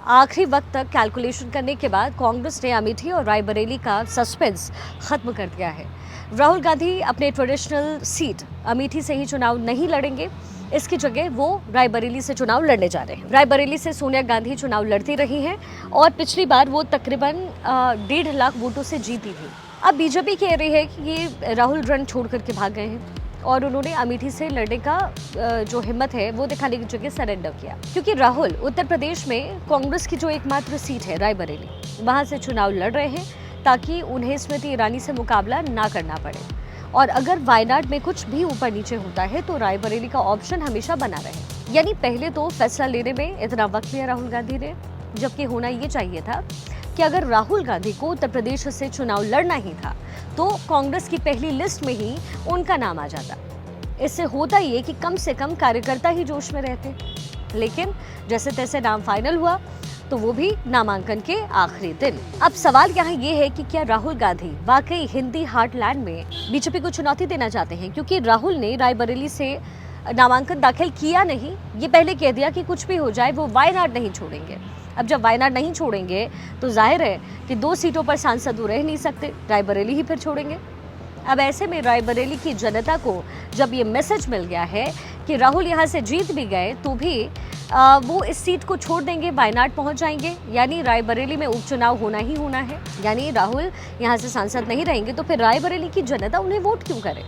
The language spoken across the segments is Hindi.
आखिरी वक्त तक कैलकुलेशन करने के बाद कांग्रेस ने अमेठी और रायबरेली का सस्पेंस खत्म कर दिया है। राहुल गांधी अपने ट्रेडिशनल सीट अमेठी से ही चुनाव नहीं लड़ेंगे। इसकी जगह वो रायबरेली से चुनाव लड़ने जा रहे हैं। रायबरेली से सोनिया गांधी चुनाव लड़ती रही हैं और पिछली बार वो तकरीबन 1.5 लाख वोटों से जीती थी। अब बीजेपी कह रही है कि ये राहुल रन छोड़ करके भाग गए हैं और उन्होंने अमेठी से लड़ने का जो हिम्मत है वो दिखाने की जगह सरेंडर किया, क्योंकि राहुल उत्तर प्रदेश में कांग्रेस की जो एकमात्र सीट है रायबरेली, वहां से चुनाव लड़ रहे हैं ताकि उन्हें स्मृति ईरानी से मुकाबला ना करना पड़े। और अगर वायनाड में कुछ भी ऊपर नीचे होता है तो रायबरेली का ऑप्शन हमेशा बना रहे। यानी पहले तो फैसला लेने में इतना वक्त लिया राहुल गांधी ने, जबकि होना ये चाहिए था कि अगर राहुल गांधी को उत्तर प्रदेश से चुनाव लड़ना ही था तो कांग्रेस की पहली लिस्ट में ही उनका नाम आ जाता। इससे होता ये कि कम से कम कार्यकर्ता ही जोश में रहते। लेकिन जैसे तैसे नाम फाइनल हुआ तो वो भी नामांकन के आखिरी दिन। अब सवाल यहाँ ये है कि क्या राहुल गांधी वाकई हिंदी हार्टलैंड में बीजेपी को चुनौती देना चाहते हैं, क्योंकि राहुल ने रायबरेली से नामांकन दाखिल किया नहीं, ये पहले कह दिया कि कुछ भी हो जाए वो वायनाड नहीं छोड़ेंगे। अब जब वायनाड नहीं छोड़ेंगे तो जाहिर है कि 2 सीटों पर सांसद रह नहीं सकते, रायबरेली ही फिर छोड़ेंगे। अब ऐसे में रायबरेली की जनता को जब ये मैसेज मिल गया है कि राहुल यहाँ से जीत भी गए तो भी वो इस सीट को छोड़ देंगे, वायनाड पहुंच जाएंगे, यानी रायबरेली में उपचुनाव होना ही होना है, यानी राहुल यहाँ से सांसद नहीं रहेंगे, तो फिर रायबरेली की जनता उन्हें वोट क्यों करे।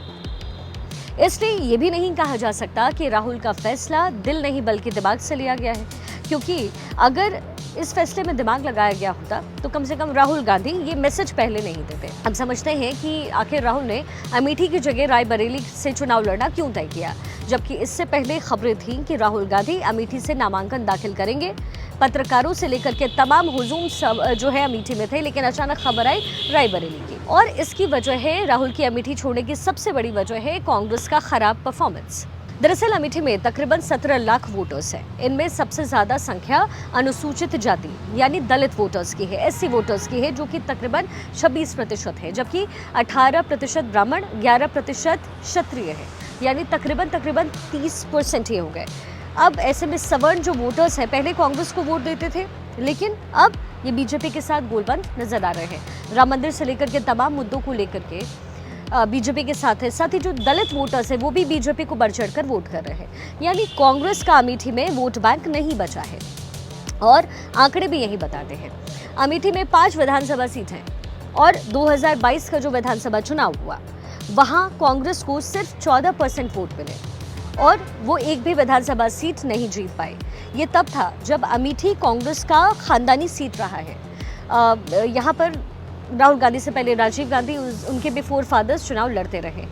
इसलिए ये भी नहीं कहा जा सकता कि राहुल का फैसला दिल नहीं बल्कि दिमाग से लिया गया है, क्योंकि अगर इस फैसले में दिमाग लगाया गया होता तो कम से कम राहुल गांधी ये मैसेज पहले नहीं देते। अब समझते हैं कि आखिर राहुल ने अमेठी की जगह रायबरेली से चुनाव लड़ना क्यों तय किया, जबकि इससे पहले खबरें थीं कि राहुल गांधी अमेठी से नामांकन दाखिल करेंगे। पत्रकारों से लेकर के तमाम हुजूम सब जो है अमेठी में थे, लेकिन अचानक खबर आई रायबरेली की। और इसकी वजह है, राहुल की अमेठी छोड़ने की सबसे बड़ी वजह है कांग्रेस का खराब परफॉर्मेंस। दरअसल अमेठी में तकरीबन 17 लाख वोटर्स हैं। इनमें सबसे ज्यादा संख्या अनुसूचित जाति यानी दलित वोटर्स की है, एससी वोटर्स की है, जो कि तकरीबन 26% है, जबकि 18% ब्राह्मण, 11% क्षत्रिय है, यानी तकरीबन 30% ही हो गए। अब ऐसे में सवर्ण जो वोटर्स हैं पहले कांग्रेस को वोट देते थे, लेकिन अब ये बीजेपी के साथ गोलबंद नजर आ रहे हैं। राम मंदिर से लेकर के तमाम मुद्दों को लेकर के बीजेपी के साथ है, साथ ही जो दलित वोटर्स है वो भी बीजेपी को बढ़ चढ़कर वोट कर रहे हैं। यानी कांग्रेस का अमेठी में वोट बैंक नहीं बचा है और आंकड़े भी यही बताते हैं। अमेठी में 5 विधानसभा सीट हैं और 2022 का जो विधानसभा चुनाव हुआ वहां कांग्रेस को सिर्फ 14% वोट मिले और वो एक भी विधानसभा सीट नहीं जीत पाई। ये तब था जब अमेठी कांग्रेस का खानदानी सीट रहा है। यहाँ पर राहुल गांधी से पहले राजीव गांधी, उनके भी 4 फादर्स चुनाव लड़ते रहे।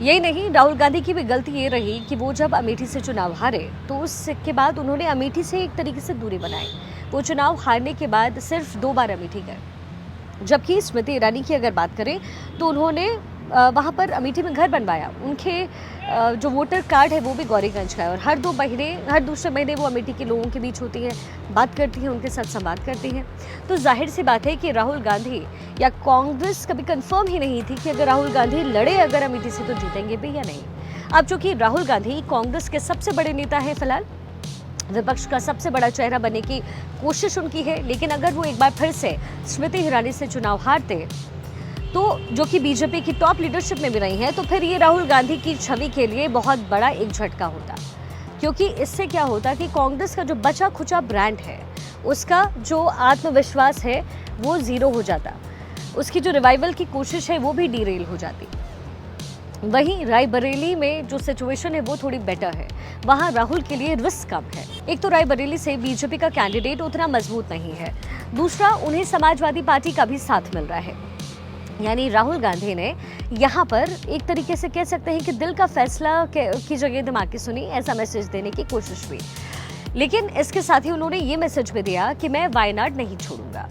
यही नहीं, राहुल गांधी की भी गलती ये रही कि वो जब अमेठी से चुनाव हारे तो उसके बाद उन्होंने अमेठी से एक तरीके से दूरी बनाई। वो चुनाव हारने के बाद सिर्फ 2 बार अमेठी गए, जबकि स्मृति ईरानी की अगर बात करें तो उन्होंने वहाँ पर अमेठी में घर बनवाया। उनके जो वोटर कार्ड है वो भी गौरीगंज का है और हर दूसरे महीने वो अमेठी के लोगों के बीच होती है, बात करती हैं, उनके साथ संवाद करती हैं। तो जाहिर सी बात है कि राहुल गांधी या कांग्रेस कभी कंफर्म ही नहीं थी कि अगर राहुल गांधी लड़े अगर अमेठी से तो जीतेंगे भी या नहीं। अब चूंकि राहुल गांधी कांग्रेस के सबसे बड़े नेता हैं, फिलहाल विपक्ष का सबसे बड़ा चेहरा बनने की कोशिश उनकी है, लेकिन अगर वो एक बार फिर से स्मृति ईरानी से चुनाव हारते तो जो कि बीजेपी की टॉप लीडरशिप में भी रही हैं, तो फिर ये राहुल गांधी की छवि के लिए बहुत बड़ा एक झटका होता, क्योंकि इससे क्या होता कि कांग्रेस का जो बचा खुचा ब्रांड है उसका जो आत्मविश्वास है वो जीरो हो जाता, उसकी जो रिवाइवल की कोशिश है वो भी डीरेल हो जाती। वहीं रायबरेली में जो सिचुएशन है वो थोड़ी बेटर है, वहां राहुल के लिए रिस्क कम है। एक तो रायबरेली से बीजेपी का कैंडिडेट उतना मजबूत नहीं है, दूसरा उन्हें समाजवादी पार्टी का भी साथ मिल रहा है। यानी राहुल गांधी ने यहाँ पर एक तरीके से कह सकते हैं कि दिल का फैसला की जगह दिमाग की सुनी, ऐसा मैसेज देने की कोशिश हुई। लेकिन इसके साथ ही उन्होंने ये मैसेज भी दिया कि मैं वायनाड नहीं छोड़ूंगा।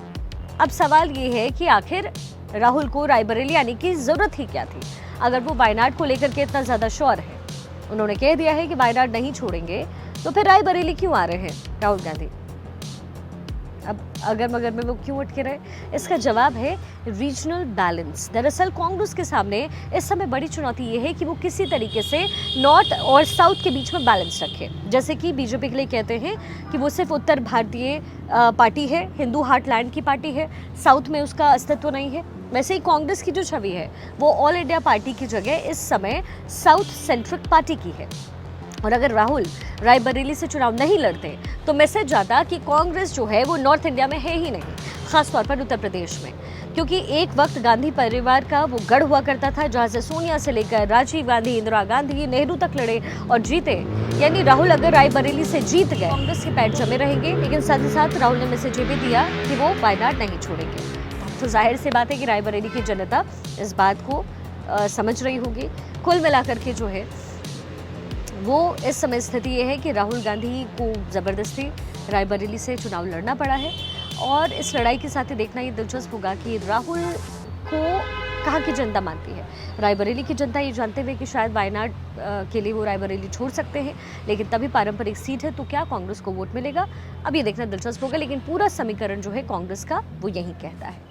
अब सवाल ये है कि आखिर राहुल को रायबरेली आने की जरूरत ही क्या थी, अगर वो वायनाड को लेकर के इतना ज्यादा श्योर है। उन्होंने कह दिया है कि वायनाड नहीं छोड़ेंगे, तो फिर रायबरेली क्यों आ रहे हैं राहुल गांधी। अब अगर मगर में वो क्यों अटके रहे? इसका जवाब है रीजनल बैलेंस। दरअसल कांग्रेस के सामने इस समय बड़ी चुनौती ये है कि वो किसी तरीके से नॉर्थ और साउथ के बीच में बैलेंस रखे। जैसे कि बीजेपी के लिए कहते हैं कि वो सिर्फ उत्तर भारतीय पार्टी है, हिंदू हार्टलैंड की पार्टी है, साउथ में उसका अस्तित्व नहीं है। वैसे ही कांग्रेस की जो छवि है वो ऑल इंडिया पार्टी की जगह इस समय साउथ सेंट्रिक पार्टी की है। और अगर राहुल रायबरेली से चुनाव नहीं लड़ते तो मैसेज जाता कि कांग्रेस जो है वो नॉर्थ इंडिया में है ही नहीं, खासतौर पर उत्तर प्रदेश में, क्योंकि एक वक्त गांधी परिवार का वो गढ़ हुआ करता था जहां से सोनिया से लेकर राजीव गांधी, इंदिरा गांधी, नेहरू तक लड़े और जीते। यानी राहुल अगर रायबरेली से जीत गए कांग्रेस के पैर जमे रहेंगे। लेकिन साथ ही साथ राहुल ने मैसेज ये भी दिया कि वो वायनाड नहीं छोड़ेंगे। तो जाहिर सी बात है कि रायबरेली की जनता इस बात को समझ रही होगी। कुल मिलाकर के जो है वो इस समय स्थिति ये है कि राहुल गांधी को ज़बरदस्ती रायबरेली से चुनाव लड़ना पड़ा है। और इस लड़ाई के साथ ही देखना ये दिलचस्प होगा कि राहुल को कहाँ की जनता मानती है। रायबरेली की जनता ये जानते हुए कि शायद वायनाड के लिए वो रायबरेली छोड़ सकते हैं, लेकिन तभी पारंपरिक सीट है तो क्या कांग्रेस को वोट मिलेगा, अब ये देखना दिलचस्प होगा। लेकिन पूरा समीकरण जो है कांग्रेस का वो यही कहता है।